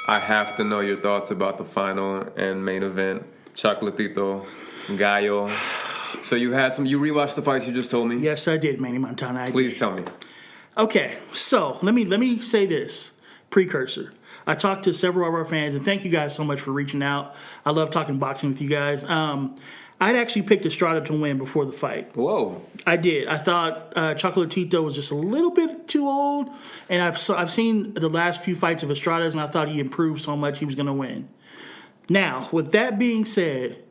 I have to know your thoughts about the final and main event. Chocolatito, Gallo. So you rewatched the fights you just told me? Yes, I did, Manny Montana. Please tell me. Okay, so let me say this. Precursor. I talked to several of our fans, and thank you guys so much for reaching out. I love talking boxing with you guys. I'd actually picked Estrada to win before the fight. Whoa. I did. I thought Chocolatito was just a little bit too old, and I've seen the last few fights of Estrada's, and I thought he improved so much he was going to win. Now, with that being said,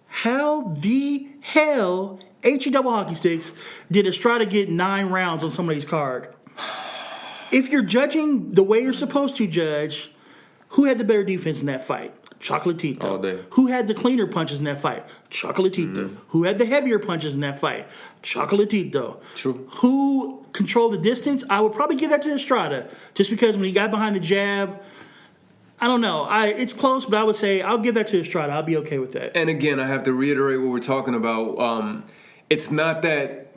how the hell, double hockey sticks, did Estrada get 9 rounds on somebody's card? If you're judging the way you're supposed to judge, who had the better defense in that fight? Chocolatito. All day. Who had the cleaner punches in that fight? Chocolatito. Mm-hmm. Who had the heavier punches in that fight? Chocolatito. True. Who controlled the distance? I would probably give that to Estrada, just because when he got behind the jab, I don't know. It's close, but I would say I'll give that to Estrada. I'll be okay with that. And again, I have to reiterate what we're talking about. It's not that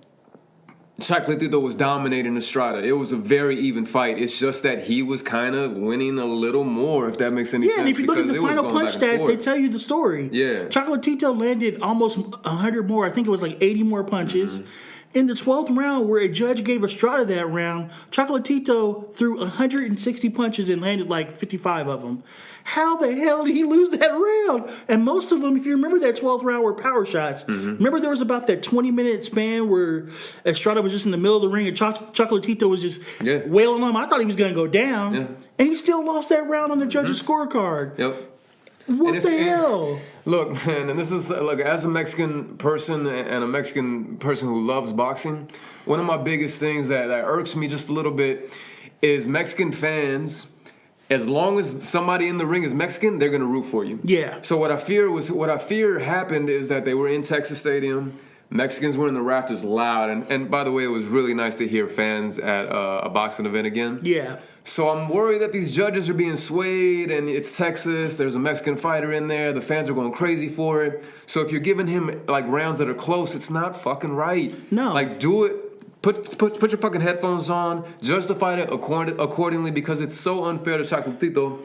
Chocolatito was dominating Estrada. It was a very even fight. It's just that he was kind of winning a little more, if that makes any sense. Yeah, and if you look at the final punch stats, they tell you the story. Yeah. Chocolatito landed almost 100 more. I think it was like 80 more punches. Mm-hmm. In the 12th round, where a judge gave Estrada that round, Chocolatito threw 160 punches and landed like 55 of them. How the hell did he lose that round? And most of them, if you remember that 12th round, were power shots. Mm-hmm. Remember there was about that 20-minute span where Estrada was just in the middle of the ring and Chocolatito was just wailing on him. I thought he was going to go down. Yeah. And he still lost that round on the judge's scorecard. Yep. What the hell? Look, man, and this is, as a Mexican person and a Mexican person who loves boxing, one of my biggest things that irks me just a little bit is Mexican fans. As long as somebody in the ring is Mexican, they're going to root for you. Yeah. So what I fear happened is that they were in Texas Stadium. Mexicans were in the rafters loud. And by the way, it was really nice to hear fans at a boxing event again. Yeah. So I'm worried that these judges are being swayed, and it's Texas. There's a Mexican fighter in there. The fans are going crazy for it. So if you're giving him rounds that are close, it's not fucking right. No. Do it. Put your fucking headphones on. Judge the fight accordingly, because it's so unfair to Chocolatito,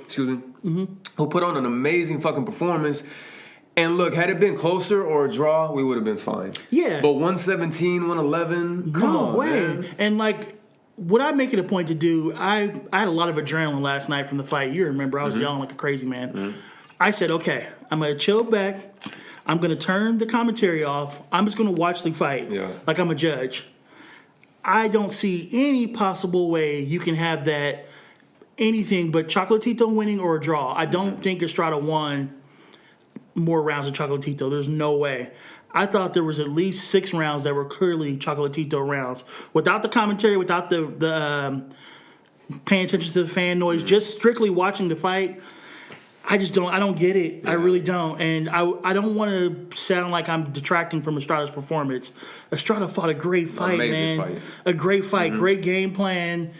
who put on an amazing fucking performance. And look, had it been closer or a draw, we would have been fine. Yeah. But 117, 111, come on, man. And what I make it a point to do, I had a lot of adrenaline last night from the fight. You remember, I was yelling like a crazy man. Mm-hmm. I said, okay, I'm going to chill back. I'm going to turn the commentary off. I'm just going to watch the fight like I'm a judge. I don't see any possible way you can have that anything but Chocolatito winning or a draw. I don't think Estrada won more rounds than Chocolatito. There's no way. I thought there was at least 6 rounds that were clearly Chocolatito rounds. Without the commentary, without the paying attention to the fan noise, just strictly watching the fight, I don't get it. Yeah. I really don't. And I don't want to sound like I'm detracting from Estrada's performance. Estrada fought a great fight, man. Fight. A great fight, great game plan.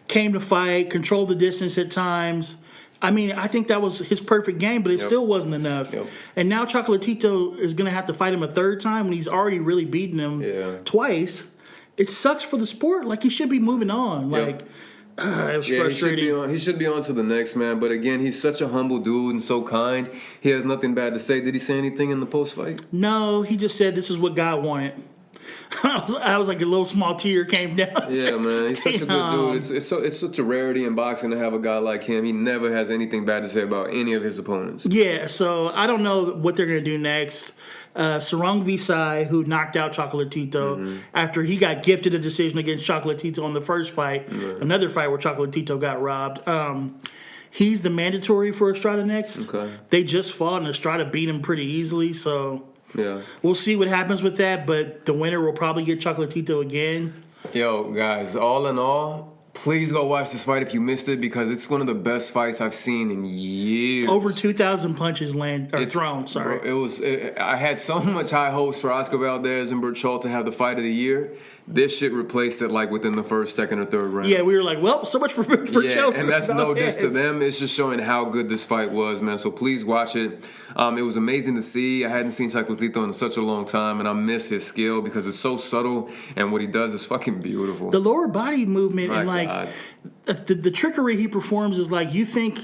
Came to fight, controlled the distance at times. I mean, I think that was his perfect game, but it still wasn't enough. Yep. And now Chocolatito is going to have to fight him a third time when he's already really beaten him twice. It sucks for the sport. He should be moving on. It was frustrating. He should be on to the next, man. But again, he's such a humble dude and so kind. He has nothing bad to say. Did he say anything in the post-fight? No, he just said this is what God wanted. I was like a little small tear came down. Yeah, man, he's such a good dude. It's such a rarity in boxing to have a guy like him. He never has anything bad to say about any of his opponents. Yeah, so I don't know what they're going to do next. Sarong Visai, who knocked out Chocolatito after he got gifted a decision against Chocolatito on the first fight, another fight where Chocolatito got robbed. He's the mandatory for Estrada next. Okay. They just fought, and Estrada beat him pretty easily, so we'll see what happens with that, but the winner will probably get Chocolatito again. Yo, guys, all in all, please go watch this fight if you missed it, because it's one of the best fights I've seen in years. Over 2,000 punches thrown. Sorry, bro, I had so much high hopes for Oscar Valdez and Berchelt to have the fight of the year. This shit replaced it within the first, second, or third round. Yeah, we were like, well, so much for Berchelt. Yeah, and that's no diss to them. It's just showing how good this fight was, man. So please watch it. It was amazing to see. I hadn't seen Chocolatito in such a long time, and I miss his skill because it's so subtle, and what he does is fucking beautiful. The lower body movement and like the trickery he performs is like you think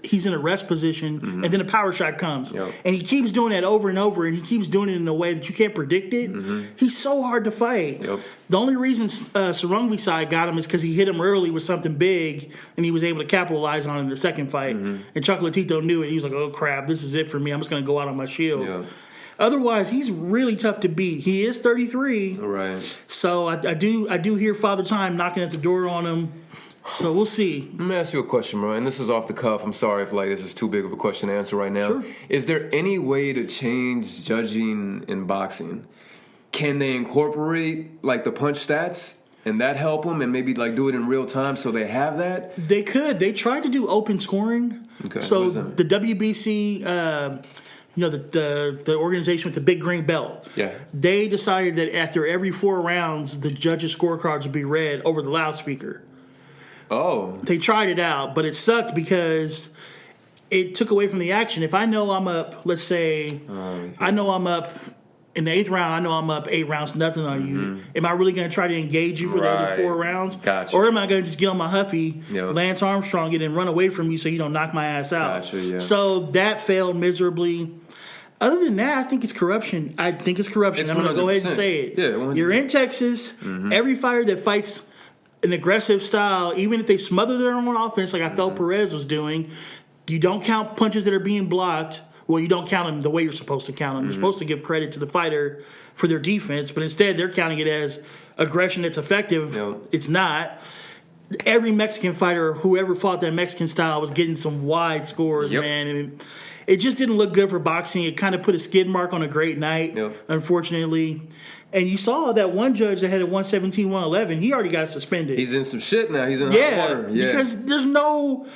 he's in a rest position, and then a power shot comes, and he keeps doing that over and over, and he keeps doing it in a way that you can't predict it. He's so hard to fight. The only reason Sarungbi side got him is because he hit him early with something big, and he was able to capitalize on it in the second fight. And Chocolatito knew it. He was like, "Oh crap, this is it for me. I'm just going to go out on my shield." Otherwise, he's really tough to beat. He is 33, right? So I do hear Father Time knocking at the door on him. So we'll see. Let me ask you a question, bro, and this is off the cuff. I'm sorry if this is too big of a question to answer right now. Sure. Is there any way to change judging in boxing? Can they incorporate the punch stats and that help them, and maybe do it in real time so they have that? They could. They tried to do open scoring. Okay. So the WBC, the organization with the big green belt. Yeah. They decided that after every 4 rounds, the judges' scorecards would be read over the loudspeaker. Oh. They tried it out, but it sucked because it took away from the action. If I know I'm up, let's say, I know I'm up in the 8th round, I know I'm up 8 rounds, nothing on you. Am I really going to try to engage you for the other 4 rounds? Gotcha. Or am I going to just get on my huffy, Lance Armstrong it, and run away from you so you don't knock my ass out? Gotcha, yeah. So that failed miserably. Other than that, I think it's corruption. I'm going to go ahead and say it. Yeah, 100%. You're in Texas. Every fighter that fights an aggressive style, even if they smother their own offense like I felt Perez was doing, you don't count punches that are being blocked. Well, you don't count them the way you're supposed to count them. You're supposed to give credit to the fighter for their defense, but instead they're counting it as aggression that's effective. It's not. Every Mexican fighter, whoever fought that Mexican style, was getting some wide scores, man. And it just didn't look good for boxing. It kind of put a skid mark on a great night, unfortunately. And you saw that one judge that had a 117, 111, he already got suspended. He's in some shit now. He's in hot water. Yeah, because there's no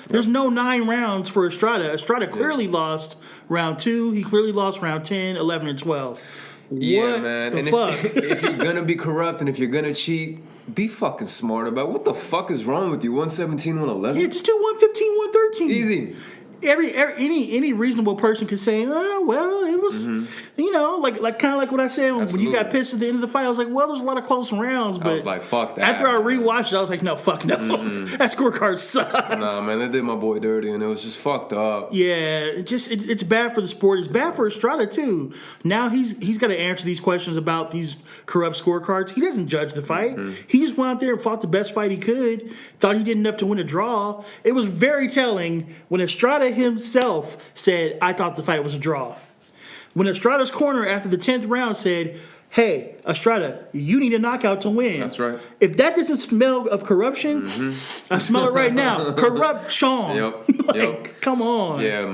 9 rounds for Estrada. Estrada clearly lost round 2. He clearly lost round 10, 11, and 12. Yeah, what man. the and fuck? If you're going to be corrupt and if you're going to cheat, be fucking smart about what the fuck is wrong with you. 117, 111? Yeah, just do 115, 113. Easy. Any reasonable person could say, oh, well, it was, kind of like what I said when you got pissed at the end of the fight. I was like, well, there's a lot of close rounds, but I was like, fuck that. After I rewatched it, I was like, no, fuck no, that scorecard sucks. Nah, man, they did my boy dirty, and it was just fucked up. Yeah, it's bad for the sport. It's bad for Estrada too. Now he's got to answer these questions about these corrupt scorecards. He doesn't judge the fight. He just went out there and fought the best fight he could. Thought he did enough to win a draw. It was very telling when Estrada himself said, I thought the fight was a draw. When Estrada's corner after the 10th round said, hey, Estrada, you need a knockout to win. That's right. If that doesn't smell of corruption, I smell it right now. Corruption. Yep. Come on. Yeah, man.